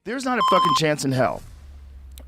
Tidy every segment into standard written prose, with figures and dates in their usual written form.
There's not a fucking chance in hell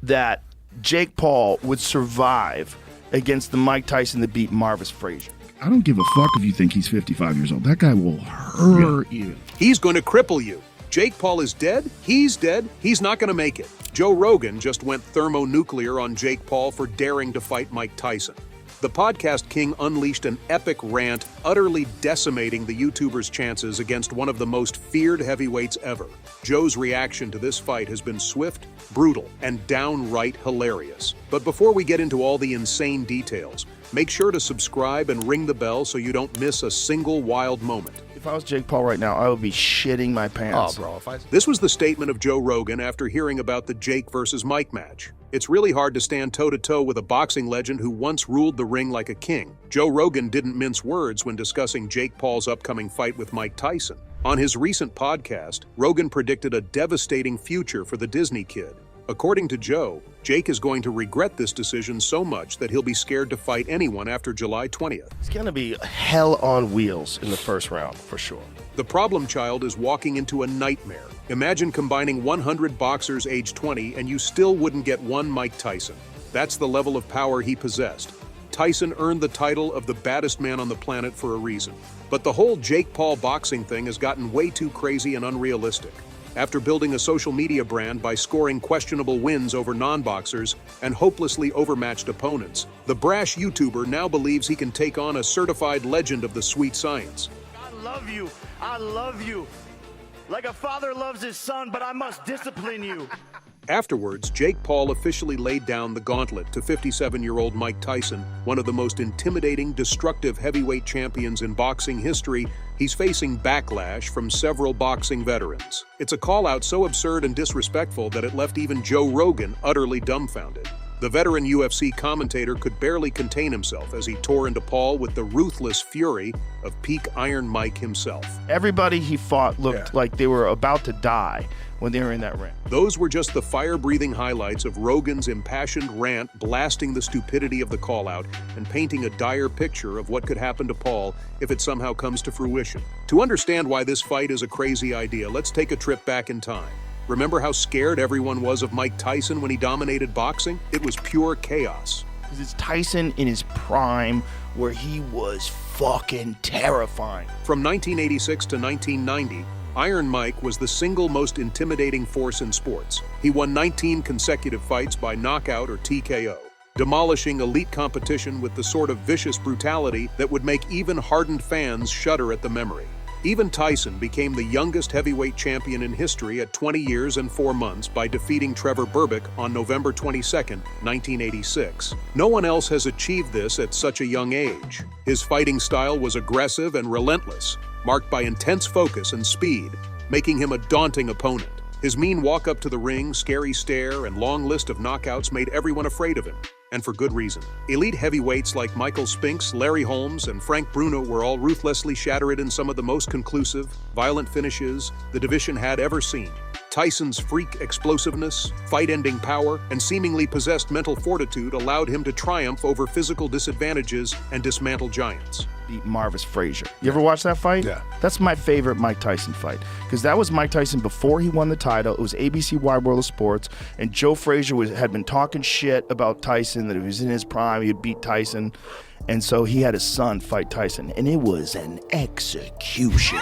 that Jake Paul would survive against the Mike Tyson that beat Marvis Frazier. I don't give a fuck if you think he's 55 years old. That guy will hurt you. He's going to cripple you. Jake Paul is dead. He's dead. He's not going to make it. Joe Rogan just went thermonuclear on Jake Paul for daring to fight Mike Tyson. The podcast king unleashed an epic rant, utterly decimating the YouTuber's chances against one of the most feared heavyweights ever. Joe's reaction to this fight has been swift, brutal, and downright hilarious. But before we get into all the insane details, make sure to subscribe and ring the bell so you don't miss a single wild moment. If I was Jake Paul right now, I would be shitting my pants. Oh, bro, This was the statement of Joe Rogan after hearing about the Jake versus Mike match. It's really hard to stand toe-to-toe with a boxing legend who once ruled the ring like a king. Joe Rogan didn't mince words when discussing Jake Paul's upcoming fight with Mike Tyson. On his recent podcast, Rogan predicted a devastating future for the Disney kid. According to Joe, Jake is going to regret this decision so much that he'll be scared to fight anyone after July 20th. It's going to be hell on wheels in the first round, for sure. The problem child is walking into a nightmare. Imagine combining 100 boxers age 20 and you still wouldn't get one Mike Tyson. That's the level of power he possessed. Tyson earned the title of the baddest man on the planet for a reason. But the whole Jake Paul boxing thing has gotten way too crazy and unrealistic. After building a social media brand by scoring questionable wins over non-boxers and hopelessly overmatched opponents, the brash YouTuber now believes he can take on a certified legend of the sweet science. I love you. I love you. Like a father loves his son, but I must discipline you. Afterwards, Jake Paul officially laid down the gauntlet to 57-year-old Mike Tyson, one of the most intimidating, destructive heavyweight champions in boxing history. He's facing backlash from several boxing veterans. It's a call-out so absurd and disrespectful that it left even Joe Rogan utterly dumbfounded. The veteran UFC commentator could barely contain himself as he tore into Paul with the ruthless fury of peak Iron Mike himself. Everybody he fought looked like they were about to die when they were in that ring. Those were just the fire-breathing highlights of Rogan's impassioned rant, blasting the stupidity of the call-out and painting a dire picture of what could happen to Paul if it somehow comes to fruition. To understand why this fight is a crazy idea, let's take a trip back in time. Remember how scared everyone was of Mike Tyson when he dominated boxing? It was pure chaos. It's Tyson in his prime where he was fucking terrifying. From 1986 to 1990, Iron Mike was the single most intimidating force in sports. He won 19 consecutive fights by knockout or TKO, demolishing elite competition with the sort of vicious brutality that would make even hardened fans shudder at the memory. Even Tyson became the youngest heavyweight champion in history at 20 years and 4 months by defeating Trevor Berbick on November 22, 1986. No one else has achieved this at such a young age. His fighting style was aggressive and relentless, marked by intense focus and speed, making him a daunting opponent. His mean walk up to the ring, scary stare, and long list of knockouts made everyone afraid of him. And for good reason. Elite heavyweights like Michael Spinks, Larry Holmes, and Frank Bruno were all ruthlessly shattered in some of the most conclusive, violent finishes the division had ever seen. Tyson's freak explosiveness, fight-ending power, and seemingly possessed mental fortitude allowed him to triumph over physical disadvantages and dismantle giants. Beat Marvis Frazier. You ever watch that fight? Yeah. That's my favorite Mike Tyson fight because that was Mike Tyson before he won the title. It was ABC Wide World of Sports, and Joe Frazier had been talking shit about Tyson, that he was in his prime, he'd beat Tyson, and so he had his son fight Tyson, and it was an execution.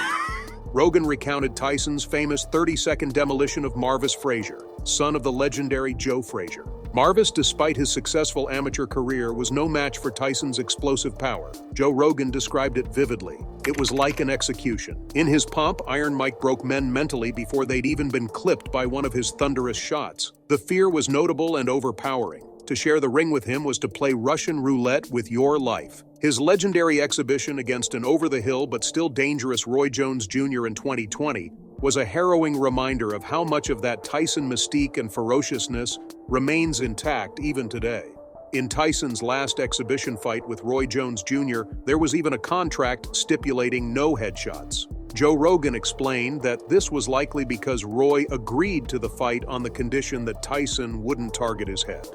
Rogan recounted Tyson's famous 30-second demolition of Marvis Frazier, son of the legendary Joe Frazier. Marvis, despite his successful amateur career, was no match for Tyson's explosive power. Joe Rogan described it vividly. It was like an execution. In his pomp, Iron Mike broke men mentally before they'd even been clipped by one of his thunderous shots. The fear was notable and overpowering. To share the ring with him was to play Russian roulette with your life. His legendary exhibition against an over-the-hill but still dangerous Roy Jones Jr. in 2020 was a harrowing reminder of how much of that Tyson mystique and ferociousness remains intact even today. In Tyson's last exhibition fight with Roy Jones Jr., there was even a contract stipulating no headshots. Joe Rogan explained that this was likely because Roy agreed to the fight on the condition that Tyson wouldn't target his head.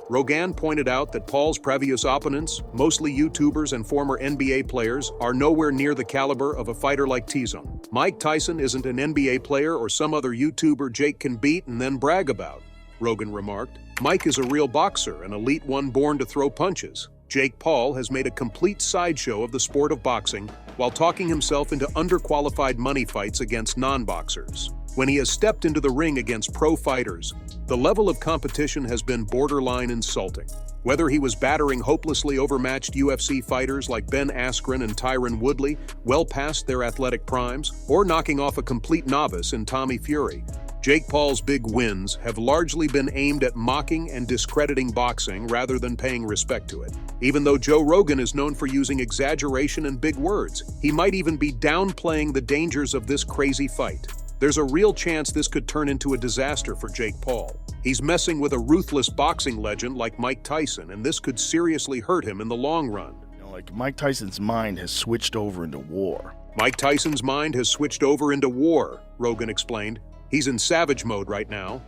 Rogan pointed out that Paul's previous opponents, mostly YouTubers and former NBA players, are nowhere near the caliber of a fighter like Tyson. Mike Tyson isn't an NBA player or some other YouTuber Jake can beat and then brag about, Rogan remarked. Mike is a real boxer, an elite one born to throw punches. Jake Paul has made a complete sideshow of the sport of boxing while talking himself into underqualified money fights against non-boxers. When he has stepped into the ring against pro fighters, the level of competition has been borderline insulting. Whether he was battering hopelessly overmatched UFC fighters like Ben Askren and Tyron Woodley, well past their athletic primes, or knocking off a complete novice in Tommy Fury, Jake Paul's big wins have largely been aimed at mocking and discrediting boxing rather than paying respect to it. Even though Joe Rogan is known for using exaggeration and big words, he might even be downplaying the dangers of this crazy fight. There's a real chance this could turn into a disaster for Jake Paul. He's messing with a ruthless boxing legend like Mike Tyson, and this could seriously hurt him in the long run. Like Mike Tyson's mind has switched over into war. Mike Tyson's mind has switched over into war, Rogan explained. He's in savage mode right now.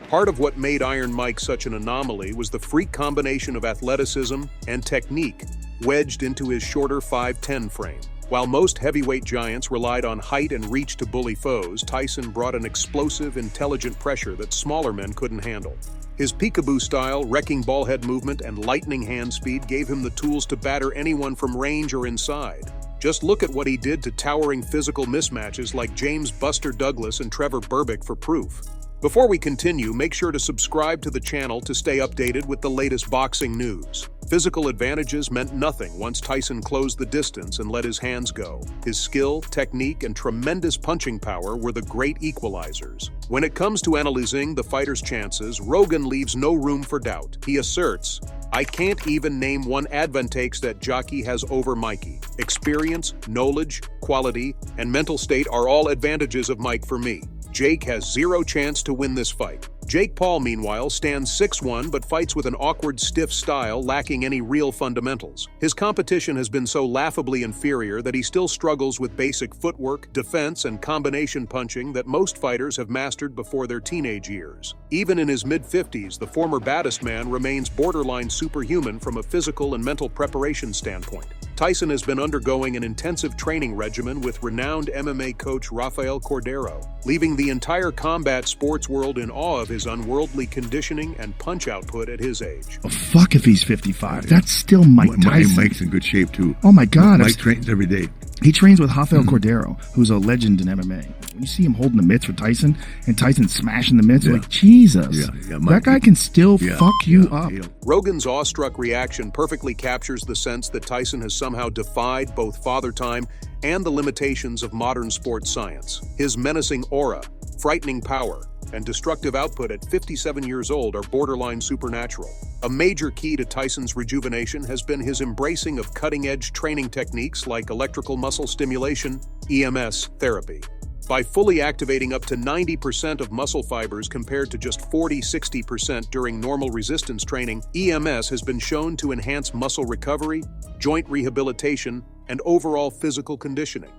Part of what made Iron Mike such an anomaly was the freak combination of athleticism and technique wedged into his shorter 5'10" frame. While most heavyweight giants relied on height and reach to bully foes, Tyson brought an explosive, intelligent pressure that smaller men couldn't handle. His peekaboo style, wrecking ballhead movement, and lightning hand speed gave him the tools to batter anyone from range or inside. Just look at what he did to towering physical mismatches like James Buster Douglas and Trevor Berbick for proof. Before we continue, make sure to subscribe to the channel to stay updated with the latest boxing news. Physical advantages meant nothing once Tyson closed the distance and let his hands go. His skill, technique, and tremendous punching power were the great equalizers. When it comes to analyzing the fighter's chances, Rogan leaves no room for doubt. He asserts, "I can't even name one advantage that jockey has over Mikey. Experience, knowledge, quality, and mental state are all advantages of Mike for me. Jake has zero chance to win this fight." Jake Paul, meanwhile, stands 6'1" but fights with an awkward, stiff style lacking any real fundamentals. His competition has been so laughably inferior that he still struggles with basic footwork, defense, and combination punching that most fighters have mastered before their teenage years. Even in his mid-50s, the former baddest man remains borderline superhuman from a physical and mental preparation standpoint. Tyson has been undergoing an intensive training regimen with renowned MMA coach Rafael Cordero, leaving the entire combat sports world in awe of his unworldly conditioning and punch output at his age. Oh, fuck if he's 55. That's still Mike Tyson. Mike's in good shape, too. Oh, my God. Mike trains every day. He trains with Rafael Cordero, who's a legend in MMA. When you see him holding the mitts for Tyson, and Tyson smashing the mitts, like, Jesus. That guy can still fuck you up. Rogan's awestruck reaction perfectly captures the sense that Tyson has somehow defied both Father Time and the limitations of modern sports science. His menacing aura, frightening power, and destructive output at 57 years old are borderline supernatural. A major key to Tyson's rejuvenation has been his embracing of cutting-edge training techniques like electrical muscle stimulation, EMS therapy. By fully activating up to 90% of muscle fibers compared to just 40-60% during normal resistance training, EMS has been shown to enhance muscle recovery, joint rehabilitation, and overall physical conditioning.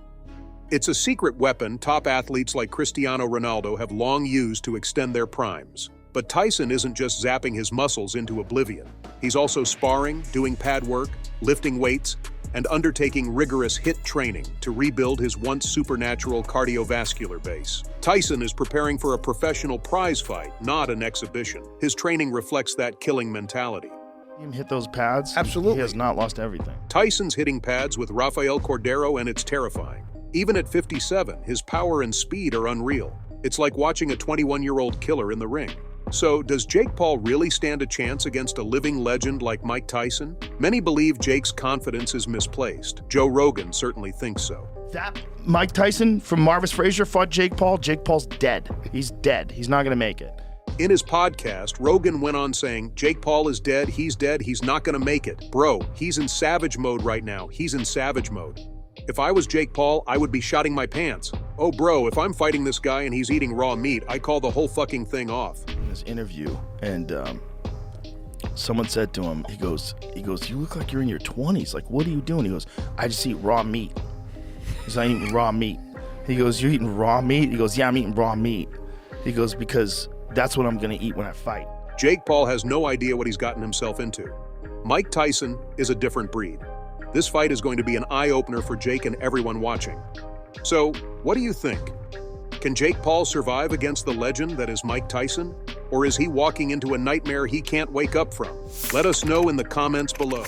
It's a secret weapon top athletes like Cristiano Ronaldo have long used to extend their primes. But Tyson isn't just zapping his muscles into oblivion. He's also sparring, doing pad work, lifting weights, and undertaking rigorous HIIT training to rebuild his once supernatural cardiovascular base. Tyson is preparing for a professional prize fight, not an exhibition. His training reflects that killing mentality. Him hit those pads? Absolutely. He has not lost everything. Tyson's hitting pads with Rafael Cordero, and it's terrifying. Even at 57, his power and speed are unreal. It's like watching a 21-year-old killer in the ring. So, does Jake Paul really stand a chance against a living legend like Mike Tyson? Many believe Jake's confidence is misplaced. Joe Rogan certainly thinks so. That Mike Tyson from Marvis Frazier fought Jake Paul. Jake Paul's dead. He's dead. He's not going to make it. In his podcast, Rogan went on saying, "Jake Paul is dead, he's not gonna make it. Bro, he's in savage mode right now, he's in savage mode. If I was Jake Paul, I would be shotting my pants. Oh bro, if I'm fighting this guy and he's eating raw meat, I call the whole fucking thing off." In this interview, and someone said to him, he goes, "You look like you're in your 20s. Like, what are you doing?" He goes, "I just eat raw meat." He's like, "I'm eating raw meat." He goes, "You're eating raw meat?" He goes, "Yeah, I'm eating raw meat." He goes, "Because that's what I'm gonna eat when I fight." Jake Paul has no idea what he's gotten himself into. Mike Tyson is a different breed. This fight is going to be an eye-opener for Jake and everyone watching. So, what do you think? Can Jake Paul survive against the legend that is Mike Tyson? Or is he walking into a nightmare he can't wake up from? Let us know in the comments below.